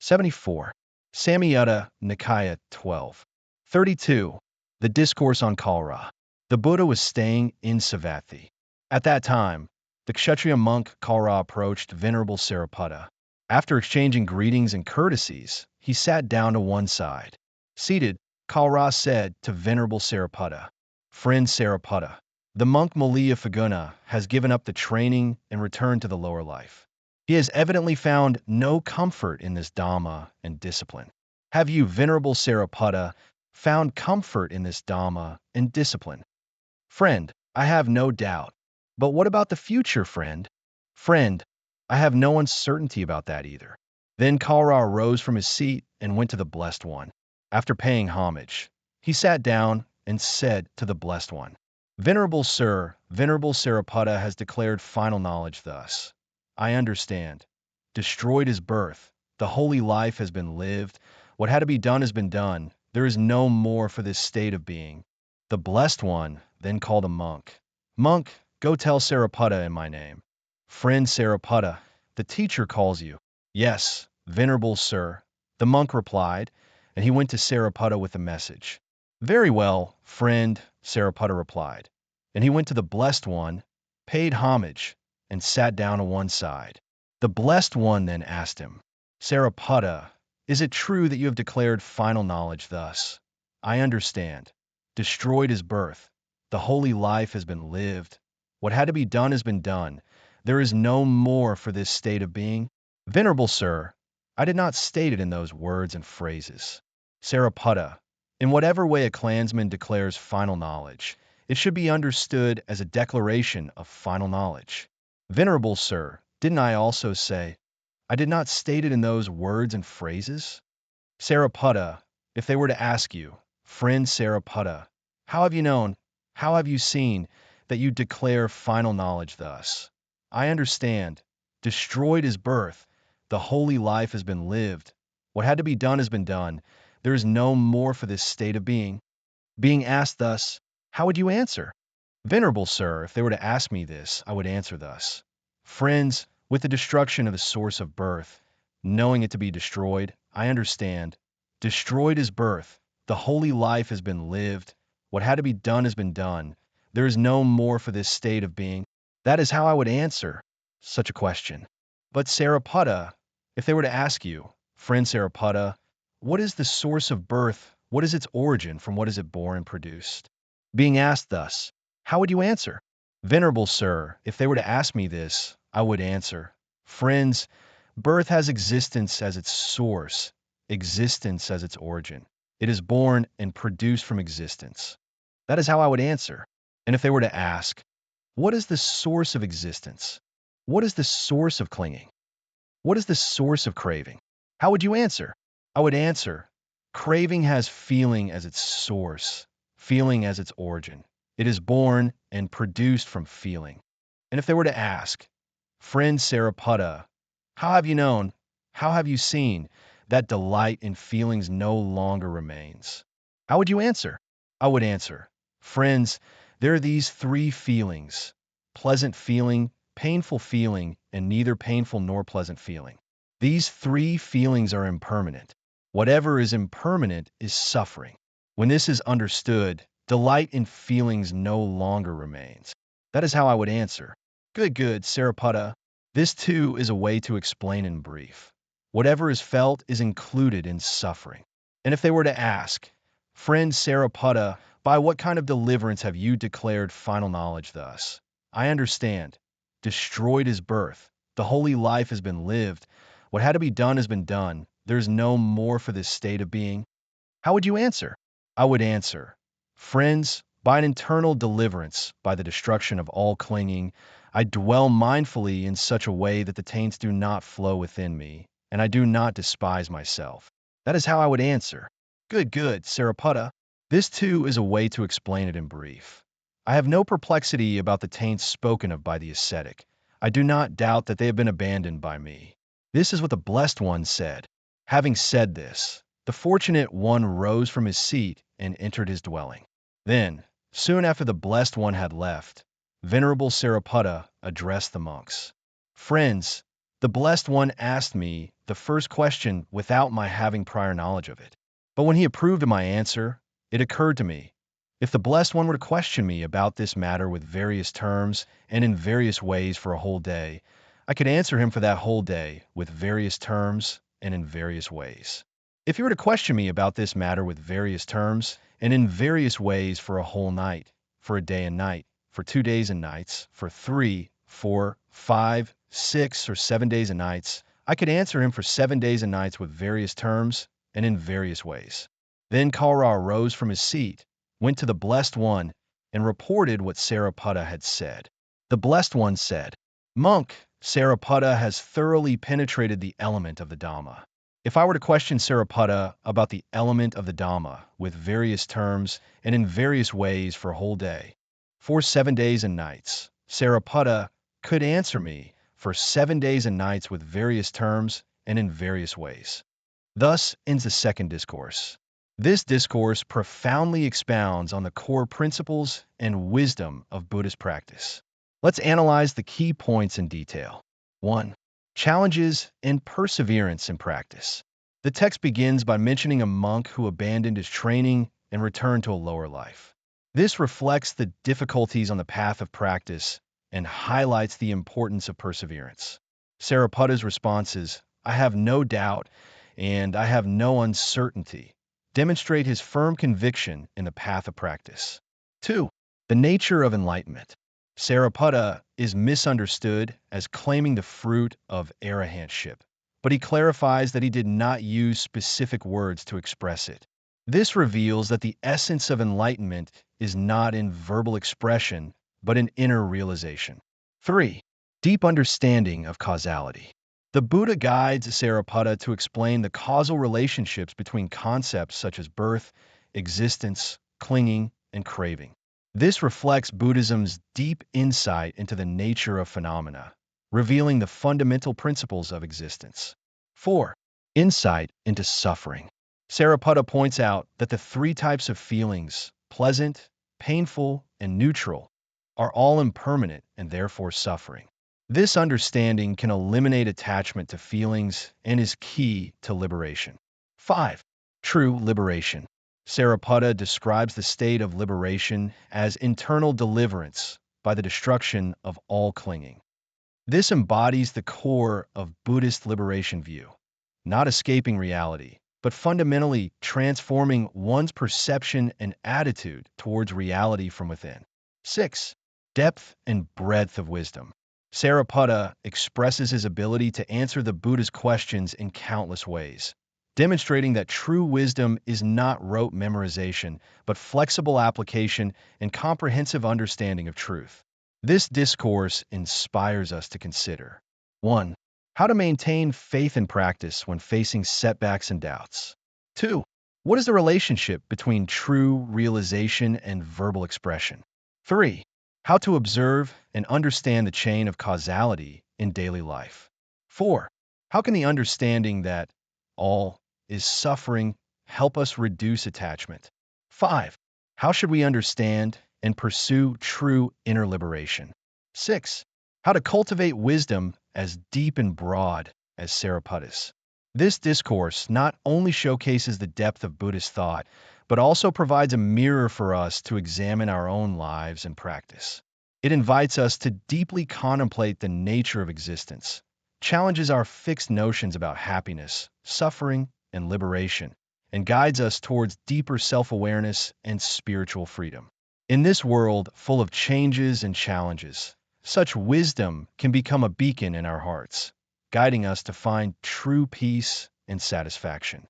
74. Samyutta Nikaya 12.32. The Discourse on Kalara. The Buddha was staying in Savatthi. At that time, the Kshatriya monk Kalara approached Venerable Sariputta. After exchanging greetings and courtesies, he sat down to one side. Seated, Kalara said to Venerable Sariputta, "Friend Sariputta, the monk Malliya Phaguna has given up the training and returned to the lower life. He has evidently found no comfort in this Dhamma and discipline. Have you, Venerable Sariputta, found comfort in this Dhamma and discipline?" "Friend, I have no doubt. But what about the future, friend?" "Friend, I have no uncertainty about that either." Then Kalara rose from his seat and went to the Blessed One. After paying homage, he sat down and said to the Blessed One, "Venerable Sir, Venerable Sariputta has declared final knowledge thus. I understand. Destroyed is birth. The holy life has been lived. What had to be done has been done. There is no more for this state of being." The Blessed One then called a monk. "Monk, go tell Sariputta in my name." "Friend Sariputta, the teacher calls you." "Yes, Venerable Sir," the monk replied, and he went to Sariputta with the message. "Very well, friend," Sariputta replied, and he went to the Blessed One, paid homage, and sat down on one side. The Blessed One then asked him, "Sariputta, is it true that you have declared final knowledge thus? I understand. Destroyed is birth. The holy life has been lived. What had to be done has been done. There is no more for this state of being." "Venerable Sir, I did not state it in those words and phrases." "Sariputta, in whatever way a clansman declares final knowledge, it should be understood as a declaration of final knowledge." "Venerable Sir, didn't I also say I did not state it in those words and phrases?" "Sariputta, if they were to ask you, friend Sariputta, how have you known, how have you seen that you declare final knowledge thus? I understand. Destroyed is birth. The holy life has been lived. What had to be done has been done. There is no more for this state of being." Being asked thus, how would you answer? "Venerable Sir, if they were to ask me this, I would answer thus. Friends, with the destruction of the source of birth, knowing it to be destroyed, I understand. Destroyed is birth. The holy life has been lived. What had to be done has been done. There is no more for this state of being." That is how I would answer such a question. "But Sariputta, if they were to ask you, friend Sariputta, what is the source of birth? What is its origin? From what is it born and produced?" Being asked thus, how would you answer? "Venerable Sir, if they were to ask me this, I would answer, friends, birth has existence as its source, existence as its origin. It is born and produced from existence." That is how I would answer. And if they were to ask, what is the source of existence? What is the source of clinging? What is the source of craving? How would you answer? I would answer, craving has feeling as its source, feeling as its origin. It is born and produced from feeling. And if they were to ask, friend Sariputta, how have you known, how have you seen that delight in feelings no longer remains? How would you answer? I would answer, friends, there are these three feelings: pleasant feeling, painful feeling, and neither painful nor pleasant feeling. These three feelings are impermanent. Whatever is impermanent is suffering. When this is understood, delight in feelings no longer remains. That is how I would answer. Good, Sariputta. This too is a way to explain in brief. Whatever is felt is included in suffering. And if they were to ask, friend Sariputta, by what kind of deliverance have you declared final knowledge thus? I understand. Destroyed is birth. The holy life has been lived. What had to be done has been done. There is no more for this state of being. How would you answer? I would answer, friends, by an internal deliverance, by the destruction of all clinging, I dwell mindfully in such a way that the taints do not flow within me, and I do not despise myself. That is how I would answer. Good, Sariputta. This too is a way to explain it in brief. I have no perplexity about the taints spoken of by the ascetic. I do not doubt that they have been abandoned by me. This is what the Blessed One said. Having said this, the Fortunate One rose from his seat and entered his dwelling. Then, soon after the Blessed One had left, Venerable Sariputta addressed the monks. Friends, the Blessed One asked me the first question without my having prior knowledge of it. But when he approved of my answer, it occurred to me, if the Blessed One were to question me about this matter with various terms and in various ways for a whole day, I could answer him for that whole day with various terms and in various ways. If he were to question me about this matter with various terms and in various ways for a whole night, for a day and night, for 2 days and nights, for 3, 4, 5, 6, or 7 days and nights, I could answer him for 7 days and nights with various terms and in various ways. Then Kalara arose from his seat, went to the Blessed One, and reported what Sariputta had said. The Blessed One said, "Monk, Sariputta has thoroughly penetrated the element of the Dhamma. If I were to question Sariputta about the element of the Dhamma with various terms and in various ways for a whole day, for 7 days and nights, Sariputta could answer me for 7 days and nights with various terms and in various ways." Thus ends the second discourse. This discourse profoundly expounds on the core principles and wisdom of Buddhist practice. Let's analyze the key points in detail. 1. Challenges and perseverance in practice. The text begins by mentioning a monk who abandoned his training and returned to a lower life. This reflects the difficulties on the path of practice and highlights the importance of perseverance. Sariputta's response is, "I have no doubt and I have no uncertainty," demonstrate his firm conviction in the path of practice. 2. The nature of enlightenment. Sariputta is misunderstood as claiming the fruit of arahantship, but he clarifies that he did not use specific words to express it. This reveals that the essence of enlightenment is not in verbal expression, but in inner realization. 3. Deep understanding of causality. The Buddha guides Sariputta to explain the causal relationships between concepts such as birth, existence, clinging, and craving. This reflects Buddhism's deep insight into the nature of phenomena, revealing the fundamental principles of existence. 4. Insight into suffering. Sariputta points out that the 3 types of feelings, pleasant, painful, and neutral, are all impermanent and therefore suffering. This understanding can eliminate attachment to feelings and is key to liberation. 5. True liberation. Sariputta describes the state of liberation as internal deliverance by the destruction of all clinging. This embodies the core of Buddhist liberation view, not escaping reality, but fundamentally transforming one's perception and attitude towards reality from within. 6. Depth and breadth of wisdom. Sariputta expresses his ability to answer the Buddha's questions in countless ways, demonstrating that true wisdom is not rote memorization, but flexible application and comprehensive understanding of truth. This discourse inspires us to consider 1. How to maintain faith in practice when facing setbacks and doubts. 2. What is the relationship between true realization and verbal expression? 3. How to observe and understand the chain of causality in daily life. 4. How can the understanding that all is suffering help us reduce attachment? 5. How should we understand and pursue true inner liberation? 6. How to cultivate wisdom as deep and broad as Sariputta's. This discourse not only showcases the depth of Buddhist thought, but also provides a mirror for us to examine our own lives and practice. It invites us to deeply contemplate the nature of existence, challenges our fixed notions about happiness, suffering, and liberation, and guides us towards deeper self-awareness and spiritual freedom. In this world full of changes and challenges, such wisdom can become a beacon in our hearts, guiding us to find true peace and satisfaction.